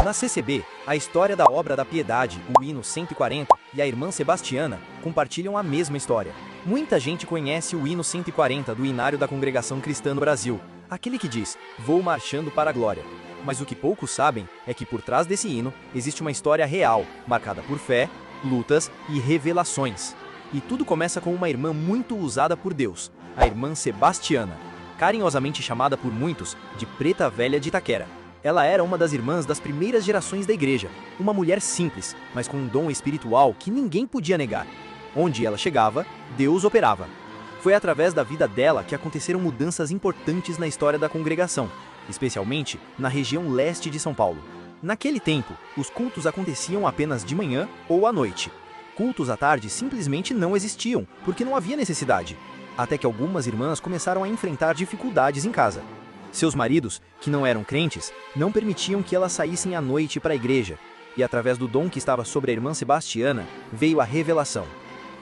Na CCB, a história da obra da Piedade, o hino 140 e a irmã Sebastiana compartilham a mesma história. Muita gente conhece o hino 140 do Inário da Congregação Cristã no Brasil, aquele que diz, vou marchando para a glória. Mas o que poucos sabem é que por trás desse hino existe uma história real, marcada por fé, lutas e revelações. E tudo começa com uma irmã muito usada por Deus, a irmã Sebastiana, carinhosamente chamada por muitos de Preta Velha de Itaquera. Ela era uma das irmãs das primeiras gerações da igreja, uma mulher simples, mas com um dom espiritual que ninguém podia negar. Onde ela chegava, Deus operava. Foi através da vida dela que aconteceram mudanças importantes na história da congregação, especialmente na região leste de São Paulo. Naquele tempo, os cultos aconteciam apenas de manhã ou à noite. Cultos à tarde simplesmente não existiam, porque não havia necessidade. Até que algumas irmãs começaram a enfrentar dificuldades em casa. Seus maridos, que não eram crentes, não permitiam que elas saíssem à noite para a igreja, e através do dom que estava sobre a irmã Sebastiana, veio a revelação.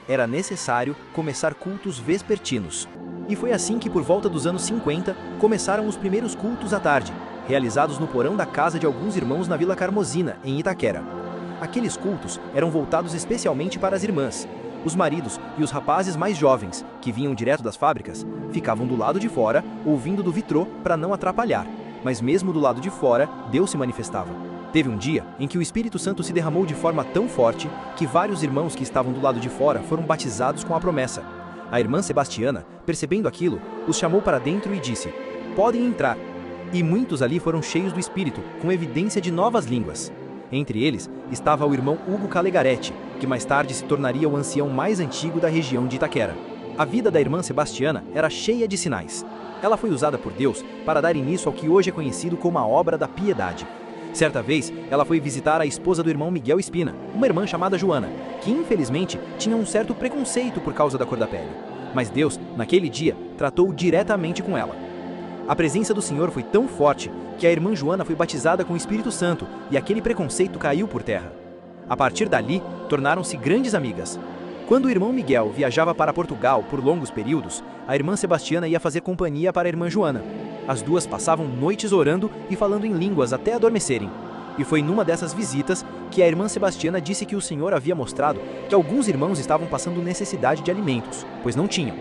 Era necessário começar cultos vespertinos. E foi assim que, por volta dos anos 50, começaram os primeiros cultos à tarde, realizados no porão da casa de alguns irmãos na Vila Carmozina, em Itaquera. Aqueles cultos eram voltados especialmente para as irmãs. Os maridos e os rapazes mais jovens, que vinham direto das fábricas, ficavam do lado de fora, ouvindo do vitrô para não atrapalhar. Mas mesmo do lado de fora, Deus se manifestava. Teve um dia em que o Espírito Santo se derramou de forma tão forte que vários irmãos que estavam do lado de fora foram batizados com a promessa. A irmã Sebastiana, percebendo aquilo, os chamou para dentro e disse, podem entrar. E muitos ali foram cheios do Espírito, com evidência de novas línguas. Entre eles estava o irmão Hugo Calegaretti, que mais tarde se tornaria o ancião mais antigo da região de Itaquera. A vida da irmã Sebastiana era cheia de sinais. Ela foi usada por Deus para dar início ao que hoje é conhecido como a obra da Piedade. Certa vez, ela foi visitar a esposa do irmão Miguel Espina, uma irmã chamada Joana, que infelizmente tinha um certo preconceito por causa da cor da pele. Mas Deus, naquele dia, tratou diretamente com ela. A presença do Senhor foi tão forte que a irmã Joana foi batizada com o Espírito Santo e aquele preconceito caiu por terra. A partir dali, tornaram-se grandes amigas. Quando o irmão Miguel viajava para Portugal por longos períodos, a irmã Sebastiana ia fazer companhia para a irmã Joana. As duas passavam noites orando e falando em línguas até adormecerem. E foi numa dessas visitas que a irmã Sebastiana disse que o Senhor havia mostrado que alguns irmãos estavam passando necessidade de alimentos, pois não tinham.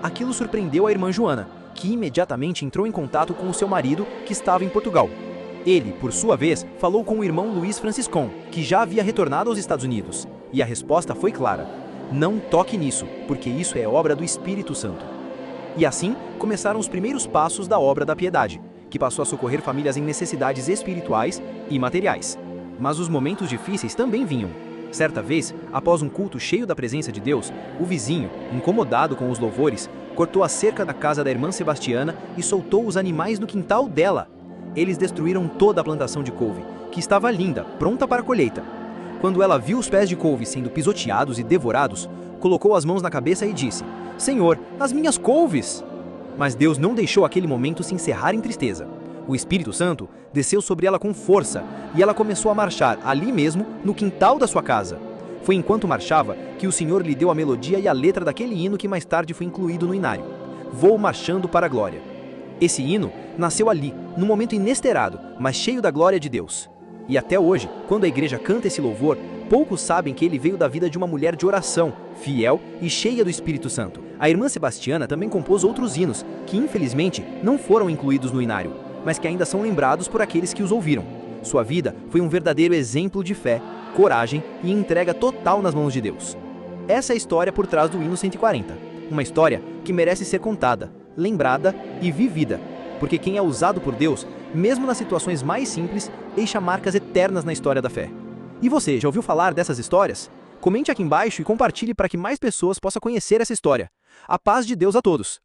Aquilo surpreendeu a irmã Joana, que imediatamente entrou em contato com o seu marido, que estava em Portugal. Ele, por sua vez, falou com o irmão Luiz Franciscon, que já havia retornado aos Estados Unidos. E a resposta foi clara: não toque nisso, porque isso é obra do Espírito Santo. E assim começaram os primeiros passos da obra da Piedade, que passou a socorrer famílias em necessidades espirituais e materiais. Mas os momentos difíceis também vinham. Certa vez, após um culto cheio da presença de Deus, o vizinho, incomodado com os louvores, cortou a cerca da casa da irmã Sebastiana e soltou os animais no quintal dela. Eles destruíram toda a plantação de couve, que estava linda, pronta para a colheita. Quando ela viu os pés de couve sendo pisoteados e devorados, colocou as mãos na cabeça e disse, Senhor, as minhas couves! Mas Deus não deixou aquele momento se encerrar em tristeza. O Espírito Santo desceu sobre ela com força e ela começou a marchar ali mesmo, no quintal da sua casa. Foi enquanto marchava que o Senhor lhe deu a melodia e a letra daquele hino que mais tarde foi incluído no Inário. Vou marchando para a glória. Esse hino nasceu ali, num momento inesperado, mas cheio da glória de Deus. E até hoje, quando a igreja canta esse louvor, poucos sabem que ele veio da vida de uma mulher de oração, fiel e cheia do Espírito Santo. A irmã Sebastiana também compôs outros hinos, que infelizmente não foram incluídos no Inário, mas que ainda são lembrados por aqueles que os ouviram. Sua vida foi um verdadeiro exemplo de fé, coragem e entrega total nas mãos de Deus. Essa é a história por trás do hino 140. Uma história que merece ser contada, lembrada e vivida, porque quem é usado por Deus, mesmo nas situações mais simples, deixa marcas eternas na história da fé. E você, já ouviu falar dessas histórias? Comente aqui embaixo e compartilhe para que mais pessoas possam conhecer essa história. A paz de Deus a todos!